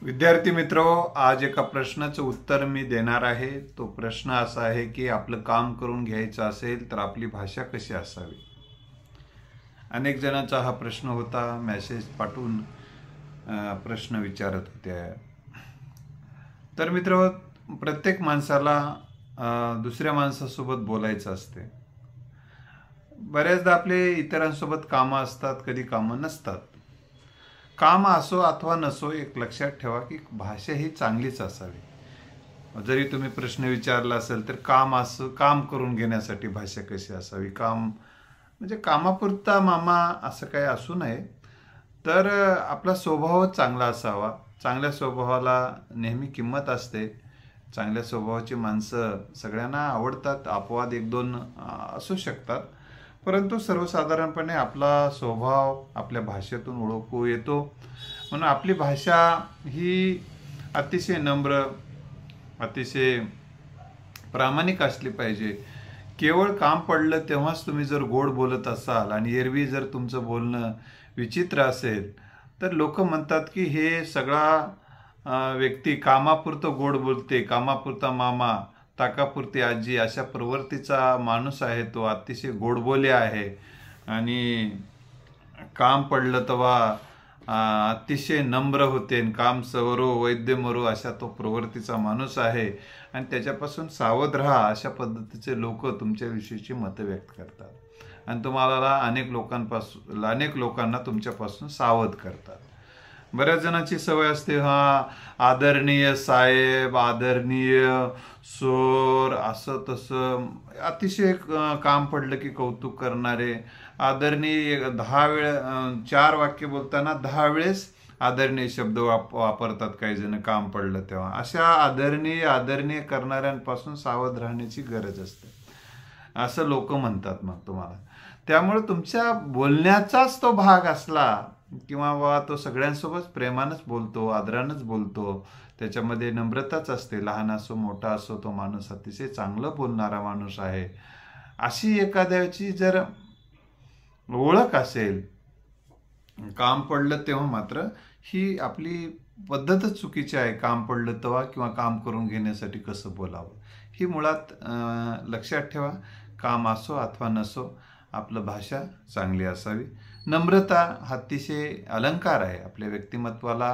विद्यार्थी मित्रो, आज एका प्रश्नाचं उत्तर मी देणार आहे। तो प्रश्न असा आहे की आपलं काम करून घ्यायचं असेल तर आपली भाषा कशी असावी। अनेक जणांचा हा प्रश्न होता, मेसेज पाठवून प्रश्न विचारत होते। तर मित्र, प्रत्येक माणसाला दुसऱ्या माणसासोबत बोलायचं असते। बऱ्याचदा आपले इतरांसोबत कामं असतात, कधी कामं नसतात। काम असो अथवा नसो, एक लक्षात ठेवा की भाषा ही चांगलीच असावी। जरी तुम्ही प्रश्न विचारला असेल तर काम करून घेण्यासाठी भाषा कशी असावी। काम म्हणजे कामापुरता मामा असं काही असू नये, तर आपला स्वभाव चांगला असावा। चांगल्या स्वभावाला नेहमी किंमत असते। चांगल्या स्वभावाची माणसं सगळ्यांना आवडतात। अपवाद एक दोन असू शकतात, परंतु सर्वसाधारणपणे आपला स्वभाव आपल्या भाषेतून ओळखू येतो। म्हणून आपली भाषा ही अतिशय नम्र, अतिशय प्रामाणिक असली पाहिजे। केवळ काम पडलं तेव्हाच तुम्ही जर गोड बोलत असाल आणि एरवी जर तुमचं बोलणं विचित्र असेल तर लोक म्हणतात की हे सगळा व्यक्ती कामापुरतं गोड बोलते, कामापुरता मामा, ताकापुरती आजी, अशा प्रवृत्तीचा माणूस आहे। तो अतिशय गोडबोले आहे आणि काम पडलं तेव्हा अतिशय नम्र होते। काम सवरो वैद्य मरो, अशा तो प्रवृत्तीचा माणूस आहे आणि त्याच्यापासून सावध राहा, अशा पद्धतीचे लोक तुमच्याविषयीची मतं व्यक्त करतात आणि तुम्हाला अनेक लोकांना तुमच्यापासून सावध करतात। बऱ्याच जणांची सवय असते, आदरणीय साहेब, आदरणीय सोर, असं तसं अतिशय काम पडलं की कौतुक करणारे। आदरणीय 4 वाक्य बोलताना 10 वेळेस आदरणीय शब्द वापरतात काही जण काम पडलं तेव्हा। अशा आदरणीय करणाऱ्यांपासून सावध राहण्याची गरज असते, असं लोक म्हणतात मग तुम्हाला। त्यामुळे तुमच्या बोलण्याचाच तो भाग असला किंवा तो सगळ्यांसोबत प्रेमानच बोलतो, आदरानच बोलतो, त्याच्यामध्ये नम्रताच असते, लहान असो मोठा असो, तो माणूस अतिशय चांगलं बोलणारा माणूस आहे, अशी एखाद्याची जर ओळख असेल, काम पडलं तेव्हा मात्र ही आपली पद्धतच चुकीची आहे। काम पडलं तेव्हा किंवा काम करून घेण्यासाठी कसं बोलावं, ही मुळात लक्षात ठेवा। काम असो अथवा नसो, आपलं भाषा चांगली असावी। नम्रता अतिशय अलंकार आहे, आपल्या व्यक्तिमत्वाला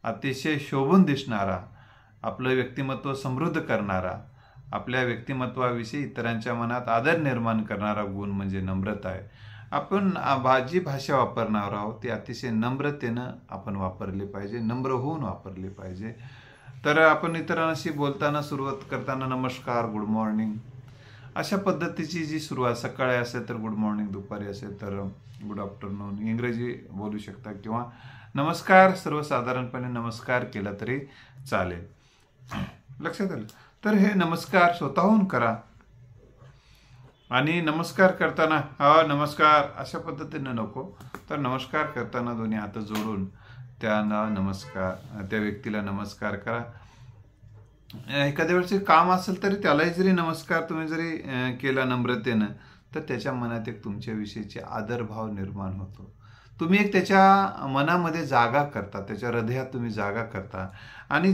अतिशय शोभून दिसणारा, आपलं व्यक्तिमत्व समृद्ध करणारा, आपल्या व्यक्तिमत्वाविषयी इतरांच्या मनात आदर निर्माण करणारा गुण म्हणजे नम्रता आहे। आपण जी भाषा वापरणार आहोत ती अतिशय नम्रतेनं आपण वापरली पाहिजे, नम्र होऊन वापरली पाहिजे। तर आपण इतरांशी बोलताना सुरुवात करताना नमस्कार, गुड मॉर्निंग, अशा पद्धतीची जी सुरुवात, सकाळी असेल तर गुड मॉर्निंग, दुपारी असेल तर गुड आफ्टरनून, इंग्रजी बोलू शकता, किंवा नमस्कार, सर्वसाधारणपणे नमस्कार केला तरी चालेल। लक्षात आलं? तर हे नमस्कार स्वतःहून करा आणि नमस्कार करताना नमस्कार अशा पद्धतीने नको, तर नमस्कार करताना दोन्ही हात जोडून त्या व्यक्तीला नमस्कार करा। एखाद्या वेळेचे काम असेल तरी त्यालाही जरी नमस्कार तुम्ही जरी केला नम्रतेनं, तर त्याच्या मनात एक तुमच्याविषयीचे आदरभाव निर्माण होतो। तुम्ही एक त्याच्या मनामध्ये जागा करता, त्याच्या हृदयात तुम्ही जागा करता आणि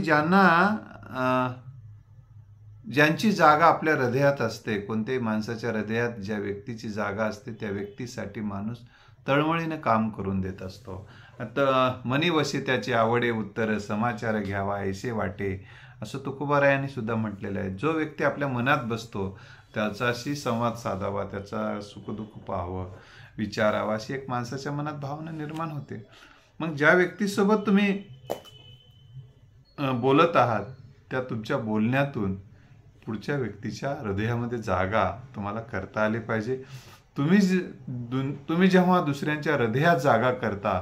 ज्यांची जागा आपल्या हृदयात असते, कोणत्याही माणसाच्या हृदयात ज्या व्यक्तीची जागा असते त्या व्यक्तीसाठी माणूस तळमळीनं काम करून देत असतो। आता मनी वशी त्याची आवडे उत्तर, समाचार घ्यावा ऐसे वाटे, असं तुकोबारायांनी सुद्धा म्हटलेलं आहे। जो व्यक्ती आपल्या मनात बसतो त्याच्याशी संवाद साधावा, त्याचा सुखदुःख पाहावं, विचारावा, अशी एक माणसाच्या मनात भावना निर्माण होते। मग ज्या व्यक्तीसोबत तुम्ही बोलत आहात त्या तुमच्या बोलण्यातून पुढच्या व्यक्तीच्या हृदयामध्ये जागा तुम्हाला करता आली पाहिजे। तुम्ही जेव्हा दुसऱ्यांच्या हृदयात जागा करता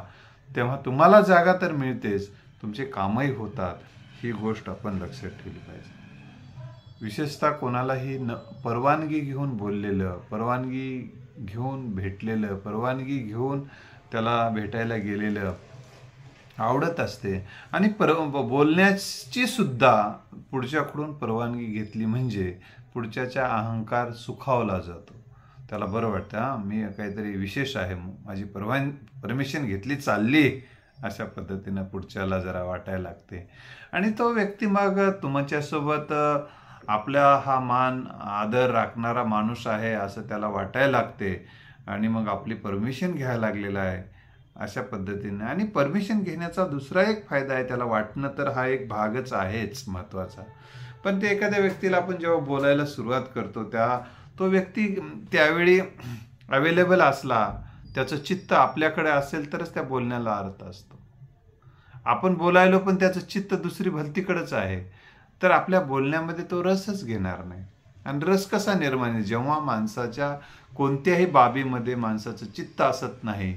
तेव्हा तुम्हाला जागा तर मिळतेच, तुमचे कामही होतात। ही गोष्ट आपण लक्षात ठेवली पाहिजे। विशेषतः कोणालाही परवानगी घेऊन बोललेलं, परवानगी घेऊन भेटलेलं, परवानगी घेऊन त्याला भेटायला गेलेलं आवडत असते आणि बोलण्याची सुद्धा पुढच्याकडून परवानगी घेतली म्हणजे पुढच्याचा अहंकार सुखावला जातो। त्याला बरं वाटतं, मी काहीतरी विशेष आहे, माझी परमिशन घेतली चालली अशा पद्धतीनं पुढच्याला जरा वाटायला लागते आणि तो व्यक्ती मग तुमच्यासोबत आपला हा मान आदर राखणारा माणूस आहे असं त्याला वाटायला लागते आणि मग आपली परमिशन घ्यायला लागलेला आहे अशा पद्धतीने. आणि परमिशन घेण्याचा दुसरा एक फायदा आहे, त्याला वाटणं तर हा एक भागच आहेच महत्त्वाचा. पण ते एखाद्या व्यक्तीला आपण जेव्हा बोलायला सुरुवात करतो तो व्यक्ती त्यावेळी अवेलेबल असला, त्याचं चित्त आपल्याकडे असेल तरच त्या बोलण्याला अर्थ असतो. आपण बोलायलो पण त्याचं चित्त दुसरी भलतीकडेच आहे तर आपल्या बोलण्यामध्ये तो रसच घेणार नाही. आणि रस कसा निर्माण आहे? जेव्हा माणसाच्या कोणत्याही बाबीमध्ये माणसाचं चित्त असत नाही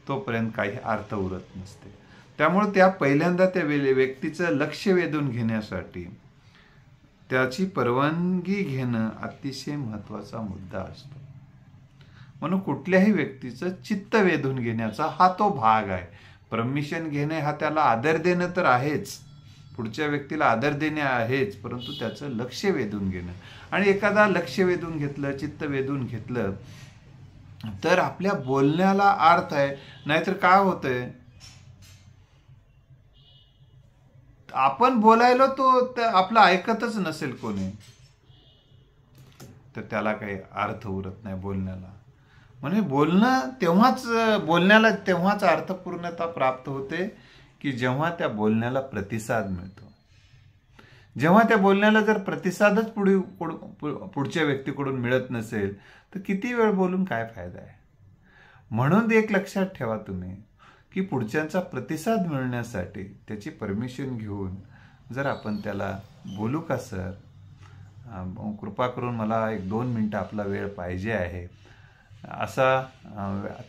तोपर्यंत काही अर्थ उरत नसते. त्यामुळे त्या पहिल्यांदा त्या व्यक्तीचं लक्ष वेधून घेण्यासाठी त्याची परवानगी घेणं अतिशय महत्त्वाचा मुद्दा असतो. म्हणून कुठल्याही व्यक्तीचं चित्त वेधून घेण्याचा हा तो भाग आहे. परमिशन घेणे हा त्याला आदर देणं तर आहेच, पुढच्या व्यक्तीला आदर देणे आहेच, परंतु त्याचं लक्ष वेधून घेणं. आणि एखादा लक्ष वेधून घेतलं, चित्त वेधून घेतलं तर आपल्या बोलण्याला अर्थ आहे. नाहीतर काय होतंय, आपण बोलायलो तो आपलं ऐकतच नसेल कोणी तर त्याला काही अर्थ उरत नाही बोलण्याला. म्हणजे बोलण्याला तेव्हाच अर्थपूर्णता प्राप्त होते की जेव्हा त्या बोलण्याला प्रतिसाद मिळतो. जेव्हा त्या बोलण्याला जर प्रतिसादच पुढच्या व्यक्तीकडून मिळत नसेल तर किती वेळ बोलून काय फायदा आहे. म्हणून एक लक्षात ठेवा तुम्ही की पुढच्यांचा प्रतिसाद मिळण्यासाठी त्याची परमिशन घेऊन जर आपण त्याला बोलू का सर, कृपा करून मला 1-2 मिनटं आपला वेळ पाहिजे आहे, असा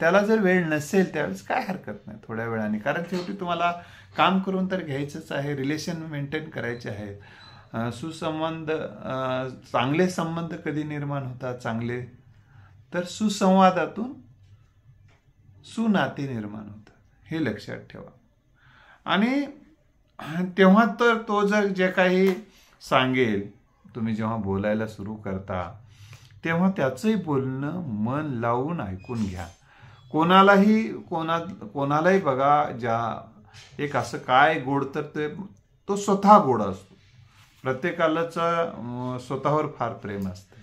त्याला जर वेळ नसेल त्यावेळेस काय हरकत नाही थोड्या वेळाने. कारण शेवटी तुम्हाला काम करून तर घ्यायचंच आहे, रिलेशन मेंटेन करायचे आहेत. सुसंबंध, चांगले संबंध कधी निर्माण होतात चांगले तर सुसंवादातून सुनाते निर्माण होतात, हे लक्षात ठेवा. आणि तेव्हा तर तो जर जे काही सांगेल, तुम्ही जेव्हा बोलायला सुरू करता तेव्हा त्याचंही बोलणं मन लावून ऐकून घ्या. कोणालाही बघा, एक असं काय गोड तर तो स्वतः गोड असतो. प्रत्येकालाच स्वतःवर फार प्रेम असतं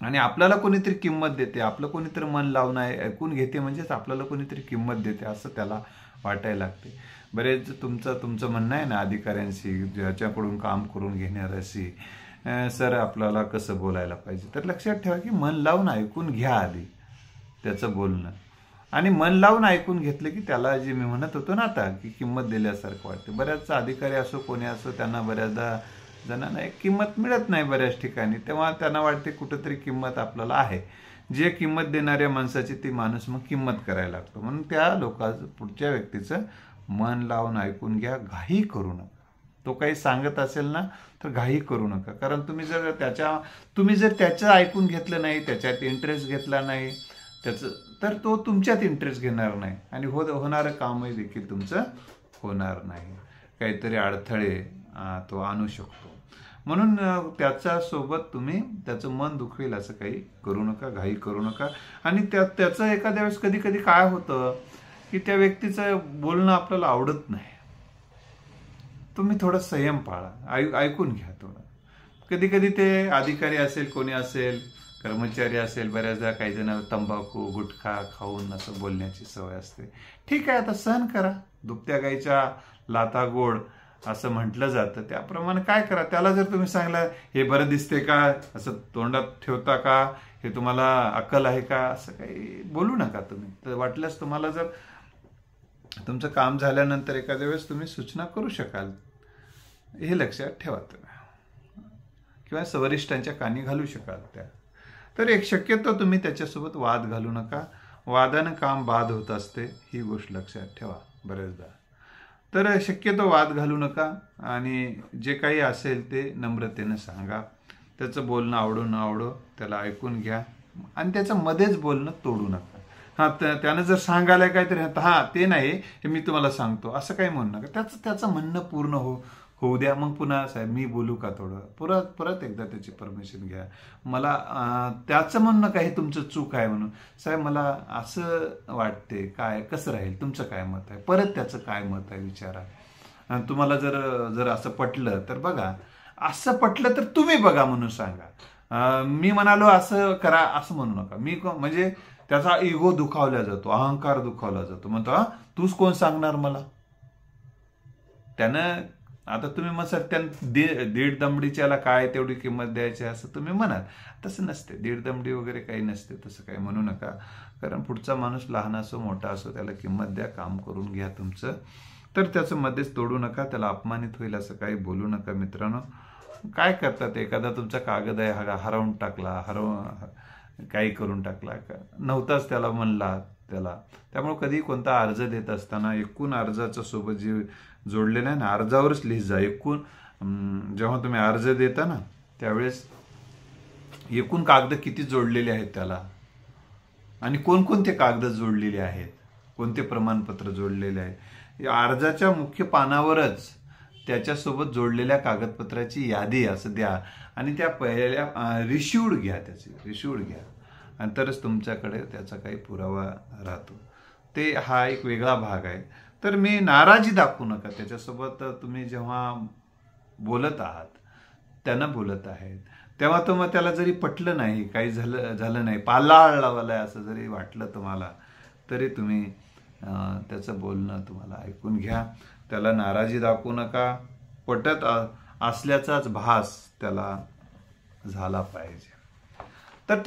आणि आपल्याला कोणीतरी किंमत देते, आपलं कोणीतरी मन लावून ऐकून घेते म्हणजेच आपल्याला कोणीतरी किंमत देते असं त्याला वाटायला लागते. बरेच तुमचं म्हणणं आहे ना अधिकाऱ्यांशी, ज्याच्याकडून काम करून घेणाऱ्याशी, सर आपल्याला कसं बोलायला पाहिजे. तर लक्षात ठेवा की मन लावून ऐकून घ्या आधी त्याचं बोलणं. आणि मन लावून ऐकून घेतलं की त्याला जे मी म्हणत होतो ना आता की किंमत दिल्यासारखं वाटते. बऱ्याच अधिकारी असो कोणी असो त्यांना बऱ्याचदा जणांना एक किंमत मिळत नाही बऱ्याच ठिकाणी, तेव्हा त्यांना वाटते कुठंतरी किंमत आपल्याला आहे. जे किंमत देणाऱ्या माणसाची ती माणूस मग किंमत करायला लागतो. म्हणून त्या लोकांचं पुढच्या व्यक्तीचं मन लावून ऐकून घ्या, घाई करू नका. तो काही सांगत असेल ना तर घाई करू नका. कारण तुम्ही जर त्याचं ऐकून घेतलं नाही, त्याच्यात इंटरेस्ट घेतला नाही तर तो तुमच्यात इंटरेस्ट घेणार नाही आणि होणारं कामही देखील तुमचं होणार नाही. काहीतरी अडथळे तो आणू शकतो. म्हणून त्याच्यासोबत तुम्ही त्याचं मन दुखवेल असं काही करू नका, घाई करू नका. आणि त्याचं एखाद्या वेळेस कधी कधी काय होतं की त्या व्यक्तीचं बोलणं आपल्याला आवडत नाही, तुम्ही थोडं संयम पाळा, ऐकून घ्या थोडं. कधी कधी ते अधिकारी असेल, कोणी असेल, कर्मचारी असेल, बऱ्याचदा काही जण तंबाखू गुटखा खाऊन असं बोलण्याची सवय असते. ठीक आहे, आता सहन करा. दुभत्या गाईच्या लाथा गोड असं म्हटलं जातं, त्याप्रमाणे काय करा. त्याला जर तुम्ही सांगला हे बरं दिसते का, असं तोंडात ठेवता का, हे तुम्हाला अक्कल आहे का, असं काही बोलू नका तुम्ही. तर वाटल्यास तुम्हाला जर तुमचं काम झाल्यानंतर एखाद्या वेळेस तुम्ही सूचना करू शकाल, हे लक्षात ठेवा तुम्ही. किंवा वरिष्ठांच्या कानी घालू शकाल त्या. तर एक शक्यतो तुम्ही त्याच्यासोबत वाद घालू नका. वादानं काम बाद होत असते, ही गोष्ट लक्षात ठेवा बरेचदा. तर शक्यतो वाद घालू नका आणि जे काही असेल ते नम्रतेनं सांगा. त्याचं बोलणं आवडो न आवडो त्याला ऐकून घ्या आणि त्याचं मध्येच बोलणं तोडू नका. त्यानं जर सांगायला काहीतरी ते नाही हे मी तुम्हाला सांगतो असं काही म्हणू नका. त्याचं म्हणणं होऊ द्या. मग पुन्हा साहेब मी बोलू का थोडं, परत एकदा त्याची परमिशन घ्या. मला त्याचं म्हणणं काय तुमचं चूक आहे म्हणून, साहेब मला असं वाटते, काय कसं राहील, तुमचं काय मत आहे, परत त्याचं काय मत आहे विचारा. आणि तुम्हाला जर असं पटलं तर बघा, असं पटलं तर तुम्ही बघा म्हणून सांगा. मी म्हणालो असं करा असं म्हणू नका. म्हणजे त्याचा इगो दुखावला जातो, अहंकार दुखावला जातो. म्हणतो तूच कोण सांगणार मला. त्यानं आता तुम्ही मग त्यानं दीड दमडीच्याला काय तेवढी किंमत द्यायची असं तुम्ही म्हणाल. तसं नसते, दीड दमडी वगैरे काही नसते, तसं काही म्हणू नका. कारण पुढचा माणूस लहान असो मोठा असो त्याला किंमत द्या, काम करून घ्या तुमचं. तर त्याचं मध्येच तोडू नका, त्याला अपमानित होईल असं काही बोलू नका. मित्रांनो, काय करतात, एखादा तुमचा कागद आहे हरवून टाकला, काही करून टाकला, नव्हताच त्याला म्हणला त्याला. त्यामुळे कधी कोणता अर्ज देत असताना एकूण अर्जाच्या सोबत जे जोडलेलं आहे ना, अर्जावरच लिहित जा. जेव्हा तुम्ही अर्ज देता ना त्यावेळेस एकूण कागद किती जोडलेले आहेत त्याला, आणि कोणकोणते कागद जोडलेले आहेत, कोणते प्रमाणपत्र जोडलेले आहे, या अर्जाच्या मुख्य पानावरच त्याच्यासोबत जोडलेल्या कागदपत्राची यादी असं द्या. आणि त्या पहिल्या रिसिव्ड घ्या, रिसिव्ड घ्या, आणि तरच तुमच्याकडे त्याचा काही पुरावा राहतो. हा एक वेगळा भाग आहे. तर मी नाराजी दाखवू नका त्याच्यासोबत. तुम्ही जेव्हा बोलत आहात, त्यानं बोलत आहेत, तेव्हा तो मग त्याला जरी पटलं नाही, काही झालं नाही, पालाळ लावलाय असं जरी वाटलं तुम्हाला, तरी तुम्ही त्याचं बोलणं तुम्हाला ऐकून घ्या. त्याला नाराजी दाखवू नका. पटत असल्याचाच भास त्याला झाला पाहिजे. तर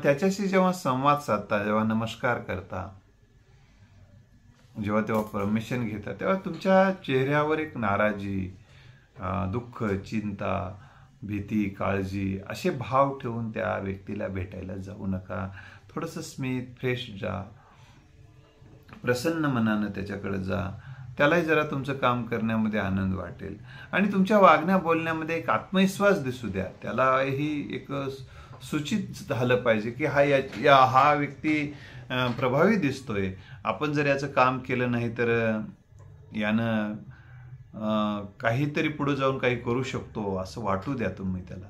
त्याच्याशी जेव्हा संवाद साधता, जेव्हा नमस्कार करता, जेव्हा तेव्हा परमिशन घेता, तेव्हा तुमच्या चेहऱ्यावर एक नाराजी, दुःख, चिंता, भीती, काळजी असे भाव ठेवून त्या व्यक्तीला भेटायला जाऊ नका. थोडंसं स्मित, फ्रेश जा, प्रसन्न मनानं त्याच्याकडे जा. त्यालाही जरा तुमचं काम करण्यामध्ये आनंद वाटेल, आणि तुमच्या वागण्या बोलण्यामध्ये एक आत्मविश्वास दिसू द्या. त्यालाही एक सूचित झालं पाहिजे की हा व्यक्ती प्रभावी दिसतोय. आपण जर याचं काम केलं नाही तर यानं काहीतरी पुढे जाऊन काही करू शकतो असं वाटू द्या तुम्ही त्याला.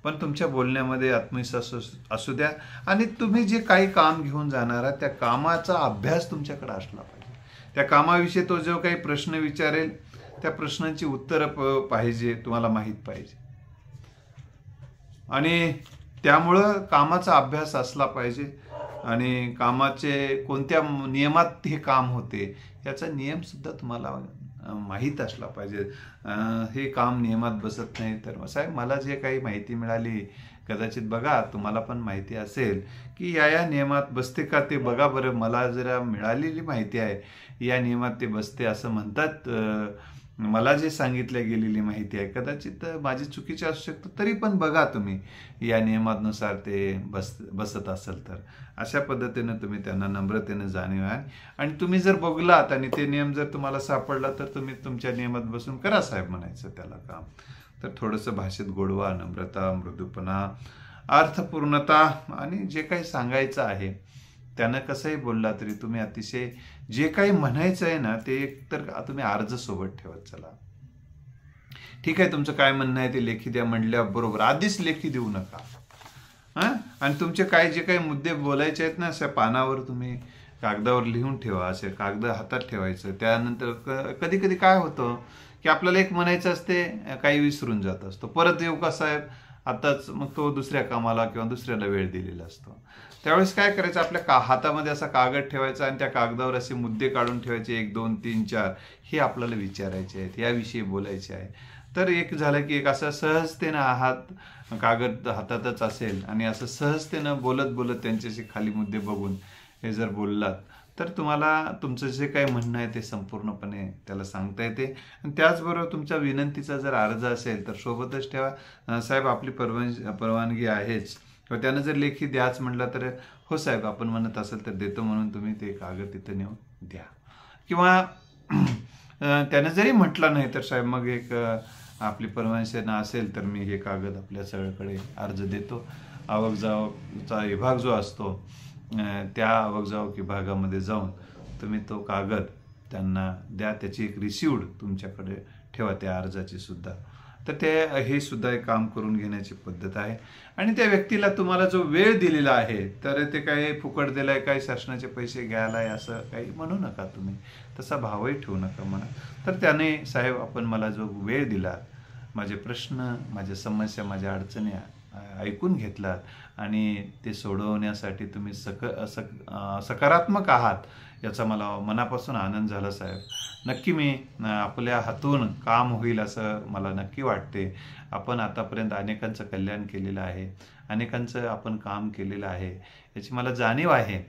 पण तुमच्या बोलण्यामध्ये आत्मविश्वास असू द्या. आणि तुम्ही जे काही काम घेऊन जाणार आहात त्या कामाचा अभ्यास तुमच्याकडे असला पाहिजे. त्या कामाविषयी तो जो काही प्रश्न विचारेल त्या प्रश्नांची उत्तरं पाहिजे, तुम्हाला माहीत पाहिजे. आणि त्यामुळं कामाचा अभ्यास असला पाहिजे. आणि कामाचे कोणत्या नियमात हे काम होते याचा नियम सुद्धा तुम्हाला माहीत असला पाहिजे. हे काम नियमात बसत नाही तर साहेब मला जे काही माहिती मिळाली, कदाचित बघा तुम्हाला पण माहिती असेल की या नियमात बसते का ते बघा बरं. मला जरा मिळालेली माहिती आहे या नियमात ते बसते असं म्हणतात. मला जे सांगितल्या गेलेली माहिती आहे कदाचित माझी चुकीची असू शकते, तरी पण बघा तुम्ही या नियमानुसार ते बसत असेल तर. अशा पद्धतीनं तुम्ही त्यांना नम्रतेनं जाणीवा. आणि तुम्ही जर बघलात आणि ते नियम जर तुम्हाला सापडला तर तुम्ही तुमच्या नियमात बसून करा साहेब म्हणायचं त्याला काम. तर थोडंसं भाषेत गोडवा, नम्रता, मृदूपणा, अर्थपूर्णता, आणि जे काही सांगायचं आहे त्यानं कसंही बोलला तरी तुम्ही अतिशय जे काही म्हणायचं आहे ना ते तर तुम्ही अर्ज सोबत ठेवत चला. ठीक आहे, तुमचं काय म्हणणं आहे ते लेखी द्या म्हणल्याबरोबर आधीच लेखी देऊ नका. आणि तुमचे जे काही मुद्दे बोलायचे आहेत ना अशा पानावर तुम्ही कागदावर लिहून ठेवा. असे कागद हातात ठेवायचं. त्यानंतर कधी कधी काय होतं की आपल्याला एक म्हणायचं असते, काही विसरून जात असतो. परत येऊ का साहेब आताच, मग तो दुसऱ्या कामाला किंवा दुसऱ्याला वेळ दिलेला असतो. त्यावेळेस काय करायचं, आपल्या हातामध्ये असा कागद ठेवायचा आणि त्या कागदावर असे मुद्दे काढून ठेवायचे, 1 2 3 4 हे आपल्याला विचारायचे आहेत, याविषयी बोलायचे आहे. तर एक झालं की एक असं सहजतेनं कागद हातातच असेल आणि असं सहजतेनं बोलत बोलत त्यांच्याशी खाली मुद्दे बघून हे जर बोललात तर तुम्हाला तुमचं जे काही म्हणणं आहे ते संपूर्णपणे त्याला सांगता येते. आणि त्याचबरोबर तुमच्या विनंतीचा जर अर्ज असेल तर सोबतच ठेवा. साहेब आपली परवानगी आहेच, किंवा त्यानं जर लेखी द्याच म्हटलं तर हो साहेब आपण म्हणत असेल तर देतो म्हणून तुम्ही ते कागद तिथं नेऊन द्या. किंवा त्यानं जरी म्हटलं नाही तर साहेब मग एक आपली परवानगी असेल तर मी हे कागद आपल्या सगळ्याकडे अर्ज देतो. आवक जावकचा विभाग जो असतो त्या आवक जावक विभागामध्ये जाऊन तुम्ही तो कागद त्यांना द्या. त्याची एक रिसिव्ड तुमच्याकडे ठेवा त्या अर्जाची सुद्धा. तर ते हे सुद्धा एक काम करून घेण्याची पद्धत आहे. आणि त्या व्यक्तीला तुम्हाला जो वेळ दिलेला आहे तर ते काही फुकट दिलाय, काही शासनाचे पैसे घ्यायला आहे असं काही म्हणू नका तुम्ही, तसा भावही ठेवू नका म्हणा. तर त्याने साहेब आपण मला जो वेळ दिला, माझे प्रश्न, माझ्या समस्या, माझ्या अडचणी ऐकून घेतलात आणि ते सोडवण्यासाठी तुम्ही सकारात्मक आहात याचा मला मनापासून आनंद झाला साहेब. नक्की मी आपल्या हातून काम होईल असं मला नक्की वाटते. आपण आतापर्यंत अनेकांचं कल्याण केलेलं आहे, अनेकांचं आपण काम केलेलं आहे याची मला जाणीव आहे.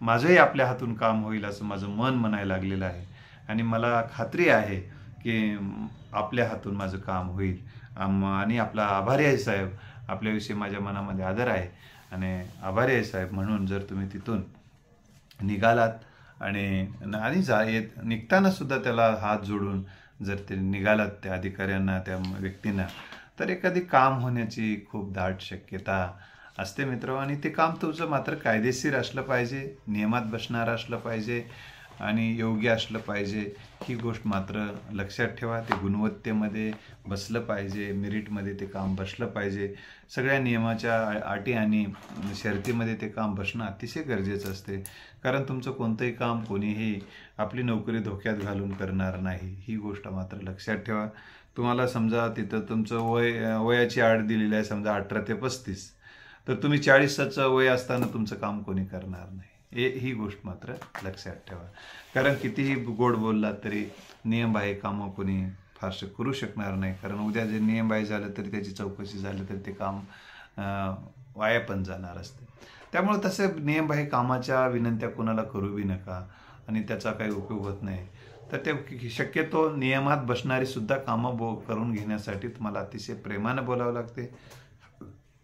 माझंही आपल्या हातून काम होईल असं माझं मन म्हणायला लागलेलं आहे आणि मला खात्री आहे की आपल्या हातून माझं काम होईल. आणि आपला आभारी आहे साहेब, आपल्याविषयी माझ्या मनामध्ये आदर आहे आणि आभारी आहे साहेब. म्हणून जर तुम्ही तिथून निघालात आणि निघताना सुद्धा त्याला हात जोडून जर ते निघालात त्या अधिकाऱ्यांना, त्या व्यक्तींना, तर एखादी काम होण्याची खूप दाट शक्यता असते मित्र. आणि ते काम तुमचं मात्र कायदेशीर असलं पाहिजे, नियमात बसणारं असलं पाहिजे आणि योग्य असलं पाहिजे. ही गोष्ट मात्र लक्षात ठेवा. ते गुणवत्तेमध्ये बसलं पाहिजे, मेरिटमध्ये ते काम बसलं पाहिजे. सगळ्या नियमाच्या अटी आणि शर्तीमध्ये ते काम बसणं अतिशय गरजेचं असते. कारण तुमचं कोणतंही काम कोणीही आपली नोकरी धोक्यात घालून करणार नाही. ही गोष्ट मात्र लक्षात ठेवा. तुम्हाला समजा तिथं तुमचं वयाची अट दिलेली आहे, समजा 18 ते 35, तर तुम्ही 40चं वय असताना तुमचं काम कोणी करणार नाही. ही गोष्ट मात्र लक्षात ठेवा. कारण कितीही गोड बोललात तरी नियमबाह्य कामं कोणी फारसं करू शकणार नाही. कारण उद्या जे नियमबाह्य झालं तरी त्याची चौकशी झाली तरी ते काम वाया पण जाणार असते. त्यामुळे तसे नियमबाह्य कामाच्या विनंत्या कोणाला करू बी नका आणि त्याचा काही उपयोग होत नाही. तर ते शक्यतो नियमात बसणारी सुद्धा कामं करून घेण्यासाठी तुम्हाला अतिशय प्रेमानं बोलावं लागते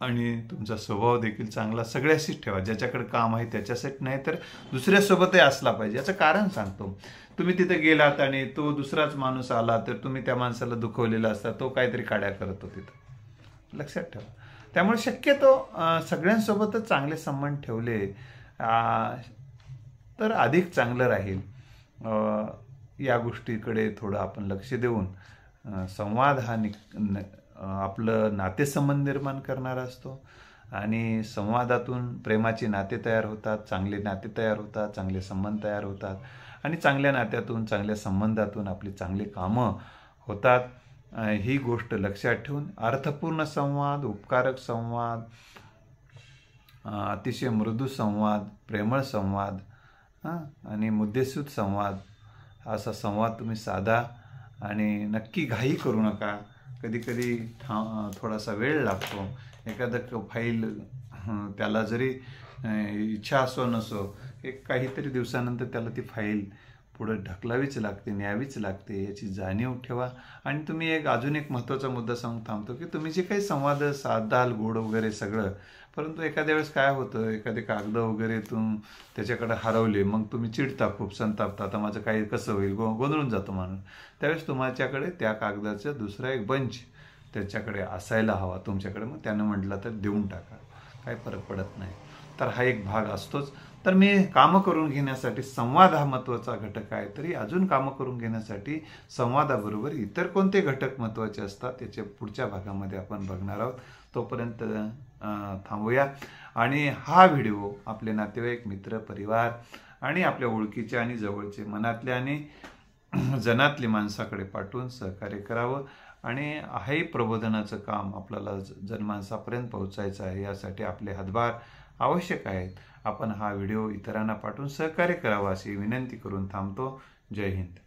आणि तुमचा स्वभाव देखील चांगला सगळ्याशीच ठेवा. ज्याच्याकडे काम आहे त्याच्यासाठी नाही तर दुसऱ्यासोबतही असला पाहिजे. याचं कारण सांगतो. तुम्ही तिथे गेलात आणि तो दुसराच माणूस आला तर तुम्ही त्या माणसाला दुखवलेला असता, तो काहीतरी काड्या करतो तिथं, लक्षात ठेवा. त्यामुळे शक्यतो सगळ्यांसोबतच चांगले संबंध ठेवले तर अधिक चांगलं राहील. या गोष्टीकडे थोडं आपण लक्ष देऊन संवाद हा आपलं नातेसंबंध निर्माण करणारा असतो आणि संवादातून प्रेमाचे नाते तयार होतात, चांगले नाते तयार होतात, चांगले संबंध तयार होतात आणि चांगल्या नात्यातून, चांगल्या संबंधातून आपली चांगली कामं होतात. ही गोष्ट लक्षात ठेवून अर्थपूर्ण संवाद, उपकारक संवाद, अतिशय मृदू संवाद, प्रेमळ संवाद आणि मुद्देसूद संवाद असा संवाद तुम्ही साधा आणि नक्की घाई करू नका. कधी कधी थोडासा वेळ लागतो. एखादं फाईल त्याला जरी इच्छा असो नसो, एक काहीतरी दिवसानंतर त्याला ती फाईल पुढे ढकलावीच लागते, न्यावीच लागते, याची जाणीव ठेवा. आणि तुम्ही अजून एक महत्त्वाचा मुद्दा सांगून थांबतो की तुम्ही जे काही संवाद साधाल गोड वगैरे सगळं, परंतु एखाद्या वेळेस काय होतं, एखादे कागद वगैरे त्याच्याकडे हरवले, मग तुम्ही चिडता, खूप संतापता, आता माझं काही कसं होईल, गोंधळून जातो माणूस. त्यावेळेस तुमच्याकडे त्या कागदाचा दुसरा एक बंच त्याच्याकडे असायला हवा तुमच्याकडे. मग त्यानं म्हटलं तर देऊन टाका, काही फरक पडत नाही. तर हा एक भाग असतोच. तर मी कामं करून घेण्यासाठी संवाद हा महत्त्वाचा घटक आहे. तरी अजून कामं करून घेण्यासाठी संवादाबरोबर इतर कोणते घटक महत्त्वाचे असतात त्याच्या पुढच्या भागामध्ये आपण बघणार आहोत. तोपर्यंत थांबूया. आणि हा व्हिडिओ आपले नातेवाईक, मित्र, परिवार आणि आपल्या ओळखीचे आणि जवळचे, मनातले आणि जनातले माणसाकडे पाठवून सहकार्य करावं. आणि हे प्रबोधनाचं काम आपल्याला जनमानसापर्यंत पोहोचायचं आहे. यासाठी आपले हातभार आवश्यक आहेत. आपण हा व्हिडिओ इतरांना पाठवून सहकार्य करावं अशी विनंती करून थांबतो. जय हिंद.